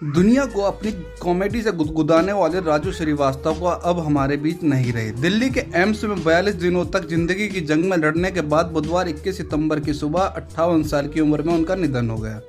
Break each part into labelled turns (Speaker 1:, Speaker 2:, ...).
Speaker 1: दुनिया को अपनी कॉमेडी से गुदगुदाने वाले राजू श्रीवास्तव को अब हमारे बीच नहीं रहे। दिल्ली के एम्स में 42 दिनों तक जिंदगी की जंग में लड़ने के बाद बुधवार 21 सितंबर की सुबह 58 साल की उम्र में उनका निधन हो गया।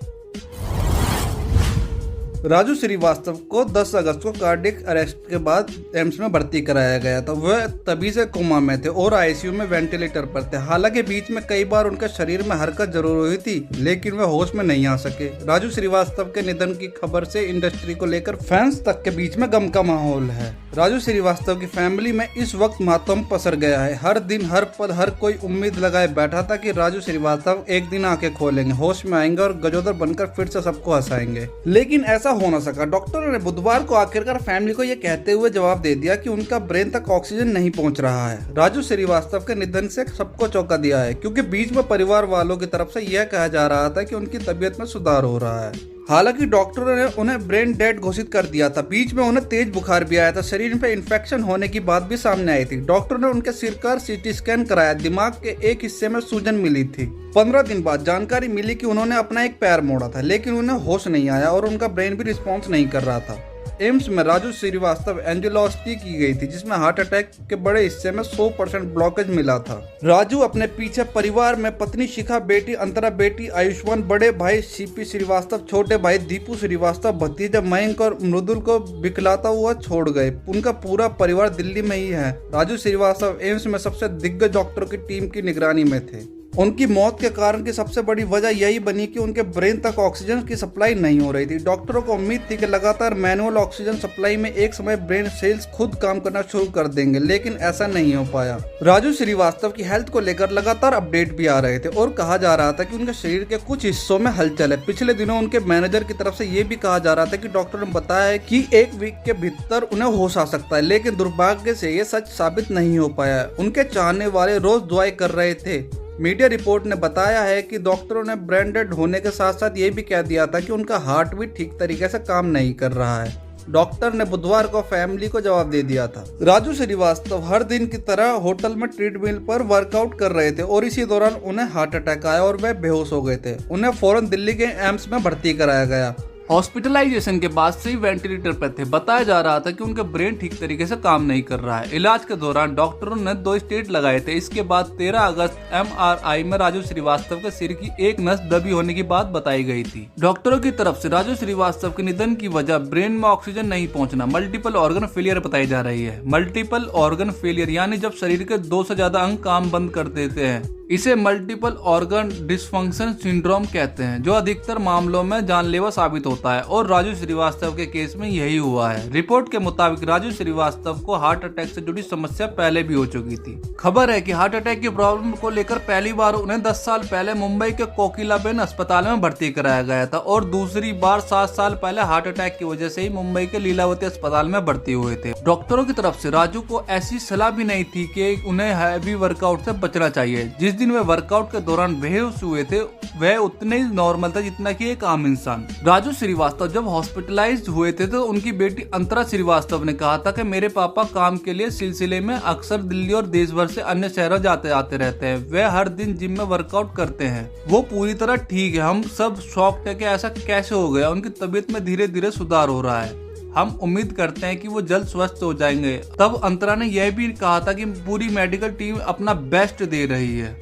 Speaker 1: राजू श्रीवास्तव को 10 अगस्त को कार्डियक अरेस्ट के बाद एम्स में भर्ती कराया गया था। वह तभी से कोमा में थे और आईसीयू में वेंटिलेटर पर थे। हालांकि बीच में कई बार उनके शरीर में हरकत जरूर हुई थी, लेकिन वह होश में नहीं आ सके। राजू श्रीवास्तव के निधन की खबर से इंडस्ट्री को लेकर फैंस तक के बीच में गम का माहौल है। राजू श्रीवास्तव की फैमिली में इस वक्त मातम पसर गया है। हर दिन, हर पल, हर कोई उम्मीद लगाए बैठा था कि राजू श्रीवास्तव एक दिन आंखें खोलेंगे, होश में आएंगे और गजोदर बनकर फिर से सबको हंसाएंगे, लेकिन ऐसा हो न सका। डॉक्टरों ने बुधवार को आखिरकार फैमिली को यह कहते हुए जवाब दे दिया कि उनका ब्रेन तक ऑक्सीजन नहीं पहुंच रहा है। राजू श्रीवास्तव के निधन से सबको चौंका दिया है, क्योंकि बीच में परिवार वालों की तरफ से यह कहा जा रहा था कि उनकी तबीयत में सुधार हो रहा है। हालांकि डॉक्टरों ने उन्हें ब्रेन डेड घोषित कर दिया था। बीच में उन्हें तेज बुखार भी आया था। शरीर में इन्फेक्शन होने की बात भी सामने आई थी। डॉक्टरों ने उनके सिर का सीटी स्कैन कराया। दिमाग के एक हिस्से में सूजन मिली थी। 15 दिन बाद जानकारी मिली कि उन्होंने अपना एक पैर मोड़ा था, लेकिन उन्हें होश नहीं आया और उनका ब्रेन भी रिस्पॉन्स नहीं कर रहा था। एम्स में राजू श्रीवास्तव एंजियोप्लास्टी की गई थी, जिसमें हार्ट अटैक के बड़े हिस्से में 100% ब्लॉकेज मिला था। राजू अपने पीछे परिवार में पत्नी शिखा, बेटी अंतरा, बेटी आयुष्मान, बड़े भाई सीपी श्रीवास्तव, छोटे भाई दीपू श्रीवास्तव, भतीजा मयंक और मृदुल को बिखलाता हुआ छोड़ गए। उनका पूरा परिवार दिल्ली में ही है। राजू श्रीवास्तव एम्स में सबसे दिग्गज डॉक्टरों की टीम की निगरानी में थे। उनकी मौत के कारण की सबसे बड़ी वजह यही बनी कि उनके ब्रेन तक ऑक्सीजन की सप्लाई नहीं हो रही थी। डॉक्टरों को उम्मीद थी कि लगातार मैनुअल ऑक्सीजन सप्लाई में एक समय ब्रेन सेल्स खुद काम करना शुरू कर देंगे, लेकिन ऐसा नहीं हो पाया। राजू श्रीवास्तव की हेल्थ को लेकर लगातार अपडेट भी आ रहे थे और कहा जा रहा था कि उनके शरीर के कुछ हिस्सों में हलचल है। पिछले दिनों उनके मैनेजर की तरफ से ये भी कहा जा रहा था कि डॉक्टर ने बताया है कि 1 वीक के भीतर उन्हें होश आ सकता है, लेकिन दुर्भाग्य से ये सच साबित नहीं हो पाया। उनके चाहने वाले रोज दुआएं कर रहे थे। मीडिया रिपोर्ट ने बताया है कि डॉक्टरों ने ब्रेन डेड होने के साथ साथ ये भी कह दिया था कि उनका हार्ट भी ठीक तरीके से काम नहीं कर रहा है। डॉक्टर ने बुधवार को फैमिली को जवाब दे दिया था। राजू श्रीवास्तव हर दिन की तरह होटल में ट्रेडमिल पर वर्कआउट कर रहे थे और इसी दौरान उन्हें हार्ट अटैक आया और वह बेहोश हो गए थे। उन्हें फौरन दिल्ली के एम्स में भर्ती कराया गया। हॉस्पिटलाइजेशन के बाद से ही वेंटिलेटर पर थे। बताया जा रहा था कि उनका ब्रेन ठीक तरीके से काम नहीं कर रहा है। इलाज के दौरान डॉक्टरों ने 2 स्टेंट लगाए थे। इसके बाद 13 अगस्त MRI में राजू श्रीवास्तव के सिर की एक नस दबी होने की बात बताई गई थी। डॉक्टरों की तरफ से राजू श्रीवास्तव के निधन की वजह ब्रेन में ऑक्सीजन नहीं पहुंचना, मल्टीपल ऑर्गन फेलियर बताई जा रही है। मल्टीपल ऑर्गन फेलियर यानी जब शरीर के 2 से ज्यादा अंग काम बंद कर देते हैं। इसे मल्टीपल ऑर्गन डिसफंक्शन सिंड्रोम कहते हैं, जो अधिकतर मामलों में जानलेवा साबित होता है और राजू श्रीवास्तव के केस में यही हुआ है। रिपोर्ट के मुताबिक राजू श्रीवास्तव को हार्ट अटैक से जुड़ी समस्या पहले भी हो चुकी थी। खबर है कि हार्ट अटैक की प्रॉब्लम को लेकर पहली बार उन्हें 10 साल पहले मुंबई के कोकिलाबेन अस्पताल में भर्ती कराया गया था और दूसरी बार 7 साल पहले हार्ट अटैक की वजह से ही मुंबई के लीलावती अस्पताल में भर्ती हुए थे। डॉक्टरों की तरफ से राजू को ऐसी सलाह भी नहीं थी कि उन्हें हैवी वर्कआउट से बचना चाहिए। जिस दिन वे वर्कआउट के दौरान बेहोश हुए थे वह उतने ही नॉर्मल था जितना कि एक आम इंसान। राजू श्रीवास्तव जब हॉस्पिटलाइज्ड हुए थे तो उनकी बेटी अंतरा श्रीवास्तव ने कहा था कि मेरे पापा काम के लिए सिलसिले में अक्सर दिल्ली और देश भर से अन्य शहरों जाते आते रहते हैं। वे हर दिन जिम में वर्कआउट करते हैं। वो पूरी तरह ठीक है। हम सब शॉक्ड है कि ऐसा कैसे हो गया। उनकी तबीयत में धीरे धीरे सुधार हो रहा है। हम उम्मीद करते हैं कि वो जल्द स्वस्थ हो जाएंगे। तब अंतरा ने यह भी कहा था कि पूरी मेडिकल टीम अपना बेस्ट दे रही है।